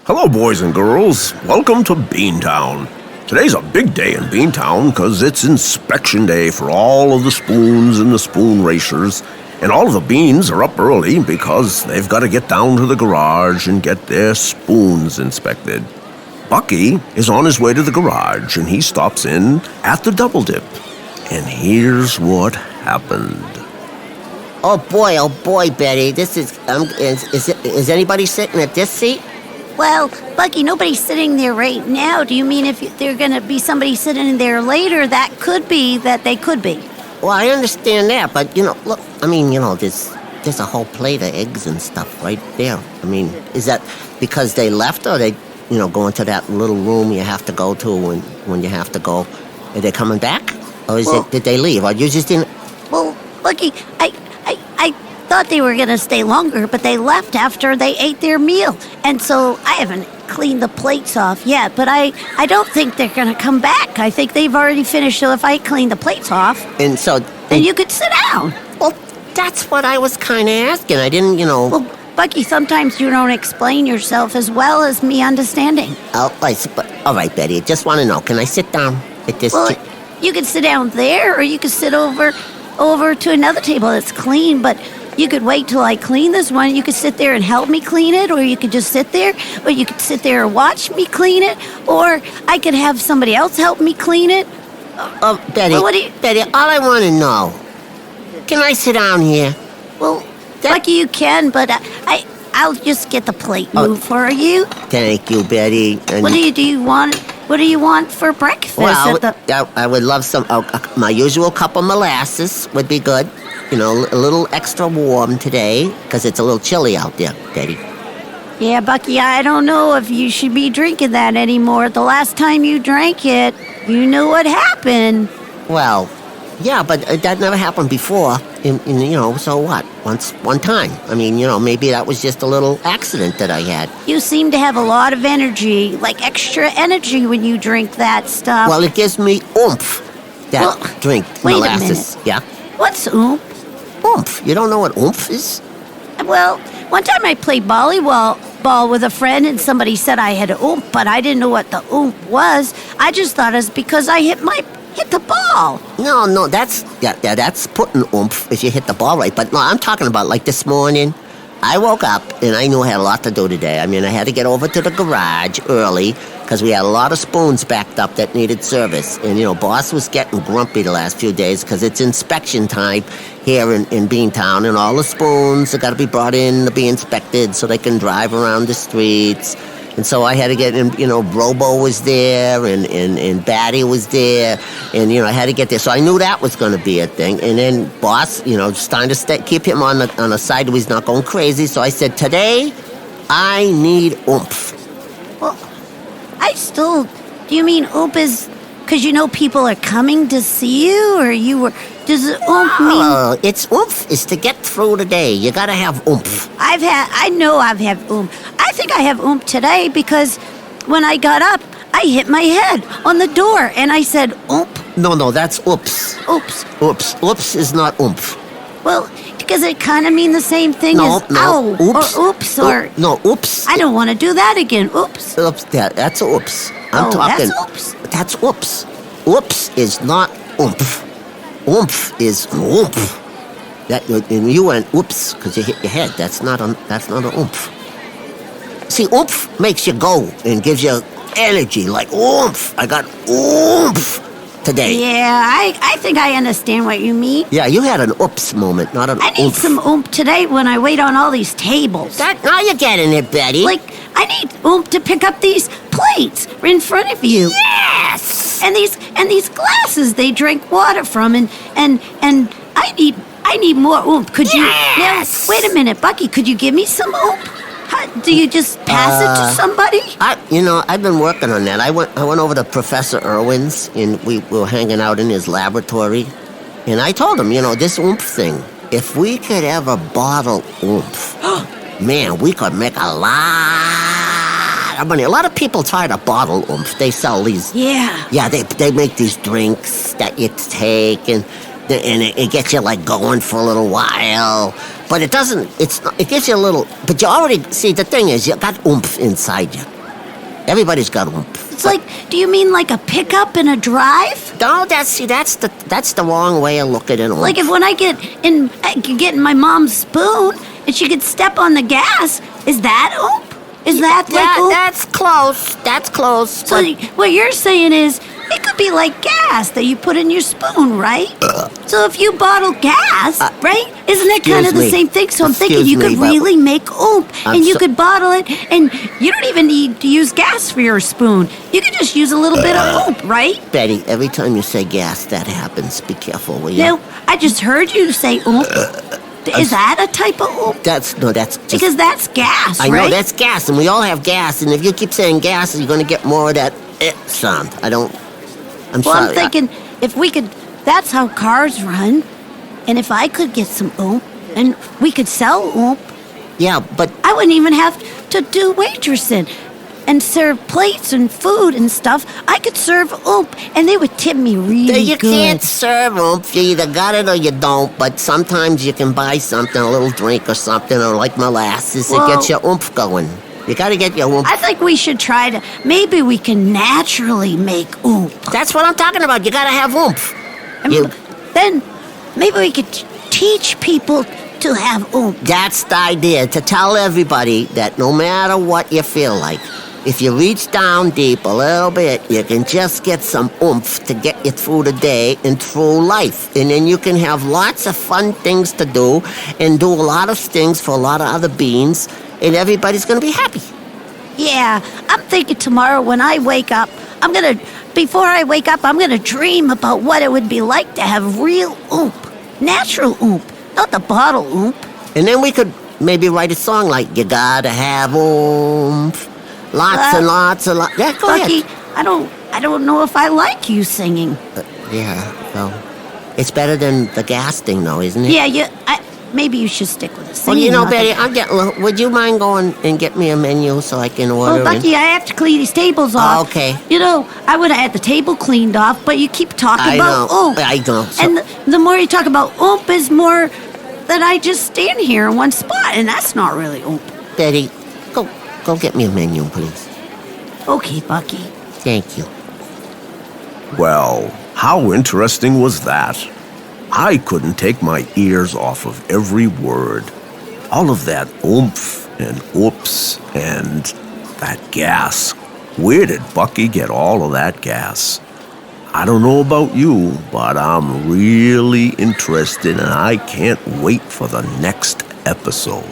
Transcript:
Hello, boys and girls. Welcome to Beantown. Today's a big day in Beantown because it's inspection day for all of the spoons and the spoon racers. And all of the beans are up early because they've got to get down to the garage and get their spoons inspected. Bucky is on his way to the garage and he stops in at the Double Dip. And here's what happened. Oh boy, Betty. This is anybody sitting at this seat? Well, Bucky, nobody's sitting there right now. Do you mean if they're going to be somebody sitting in there later, that could be that they could be? Well, I understand that, but, look, there's a whole plate of eggs and stuff right there. I mean, is that because they left or they, go into that little room you have to go to when you have to go? Are they coming back? Or did they leave? Or you just didn't... Well, Bucky, I thought they were going to stay longer, but they left after they ate their meal. And so I haven't cleaned the plates off yet, but I don't think they're going to come back. I think they've already finished, so if I clean the plates off, and so... then you could sit down. Well, that's what I was kind of asking. I didn't, Well, Bucky, sometimes you don't explain yourself as well as me understanding. All right, Betty, just want to know, can I sit down at this... Well, you could sit down there, or you could sit over to another table that's clean, but you could wait till I clean this one. You could sit there and help me clean it, or you could just sit there, or you could sit there and watch me clean it, or I could have somebody else help me clean it. Betty, well, Betty, all I want to know, can I sit down here? Well, Bucky, you can, but I'll just get the plate moved for you. Thank you, Betty. And what do you want? What do you want for breakfast? Well, I would love some, my usual cup of molasses would be good. A little extra warm today, because it's a little chilly out there, Betty. Yeah, Bucky, I don't know if you should be drinking that anymore. The last time you drank it, you knew what happened. Well, yeah, but that never happened before. So what? One time. I mean, maybe that was just a little accident that I had. You seem to have a lot of energy, like extra energy when you drink that stuff. Well, it gives me oomph, drink, wait molasses. A minute. Yeah? What's oomph? Oomph. You don't know what oomph is? Well, one time I played volleyball with a friend and somebody said I had oomph, but I didn't know what the oomph was. I just thought it was because I hit the ball. No, that's putting oomph if you hit the ball right. But no, I'm talking about like this morning. I woke up and I knew I had a lot to do today. I mean, I had to get over to the garage early because we had a lot of spoons backed up that needed service. And, boss was getting grumpy the last few days because it's inspection time here in Beantown, and all the spoons have got to be brought in to be inspected so they can drive around the streets. And so I had to get in, Robo was there, and Batty was there, and, I had to get there. So I knew that was going to be a thing. And then boss, just trying to keep him on the side where he's not going crazy. So I said, today, I need oomph. Well, do you mean oomph is because people are coming to see you, or does oomph mean... Oh, it's oomph is to get through the day. You got to have oomph. I know I've had oomph. I think I have oomph today because when I got up, I hit my head on the door and I said oomph. No, that's oops. Oops. Oops. Oops is not oomph. Well, because it kind of mean the same thing as ow, oops. or oops, or... No, oops. I don't want to do that again. Oops. Oops, that's oops. I'm talking... that's oops. That's oops. Oops is not oomph. Oomph is oomph. And you went oops because you hit your head. That's not an oomph. See, oomph makes you go and gives you energy, like oomph. I got oomph today. Yeah, I think I understand what you mean. Yeah, you had an oops moment, not an oomph. I need some oomph today when I wait on all these tables. Now you're getting it, Betty. Like, I need oomph to pick up these plates in front of you. Yes! And these glasses they drink water from, and I need more oomph. Could you? Yes! Now, wait a minute, Bucky. Could you give me some oomph? Do you just pass it to somebody? I've been working on that. I went over to Professor Irwin's, and we were hanging out in his laboratory. And I told him, this oomph thing, if we could ever bottle oomph, man, we could make a lot of money. A lot of people try to bottle oomph. They sell these. Yeah. Yeah, they make these drinks that you take, and it gets you like going for a little while. But it doesn't, it gives you a little, but you already, see, the thing is, you got oomph inside you. Everybody's got oomph. It's like, do you mean like a pickup and a drive? No, that's the wrong way of looking at oomph. Like if when I get in my mom's spoon and she could step on the gas, is that oomph? Is that like oomph? That's close. That's close. So what you're saying is it could be like gas that you put in your spoon, right? So if you bottle gas, right? Isn't it kind of the same thing? So I'm thinking you could really make oomph, and you could bottle it, and you don't even need to use gas for your spoon. You could just use a little bit of oomph, right? Betty, every time you say gas, that happens. Be careful, will you? No, I just heard you say oomph. Is that a type of oomph? That's just... Because that's gas, I right? know, that's gas, and we all have gas, and if you keep saying gas, you're going to get more of that sound. I'm sorry. I'm thinking if we could, that's how cars run, and if I could get some oomph, and we could sell oomph, yeah, but... I wouldn't even have to do waitressing and serve plates and food and stuff. I could serve oomph, and they would tip me really You good. can't serve oomph. You either got it or you don't, but sometimes you can buy something, a little drink or something, or like molasses. It gets your oomph going. You got to get your oomph. I think we should try to, maybe we can naturally make oomph. That's what I'm talking about. You got to have oomph. Then maybe we could teach people to have oomph. That's the idea, to tell everybody that no matter what you feel like, if you reach down deep a little bit, you can just get some oomph to get you through the day and through life. And then you can have lots of fun things to do and do a lot of things for a lot of other beings, and everybody's going to be happy. Yeah, I'm thinking tomorrow when I wake up, before I wake up, I'm gonna dream about what it would be like to have real oomph, natural oomph, not the bottle oomph. And then we could maybe write a song like, you gotta have oomph, lots and lots and lots. Yeah, go Bucky, ahead. I don't know if I like you singing. Yeah, well, it's better than the gas thing though, isn't it? Yeah, maybe you should stick with the Well, singing. you know, Betty, would you mind going and get me a menu so I can order? Well, Bucky, I have to clean these tables off. Oh, okay. You know, I would have had the table cleaned off, but you keep talking about oomph. I know. And the more you talk about oomph is more that I just stand here in one spot, and that's not really oomph. Betty, go get me a menu, please. Okay, Bucky. Thank you. Well, how interesting was that? I couldn't take my ears off of every word. All of that oomph and oops and that gas. Where did Bucky get all of that gas? I don't know about you, but I'm really interested and I can't wait for the next episode.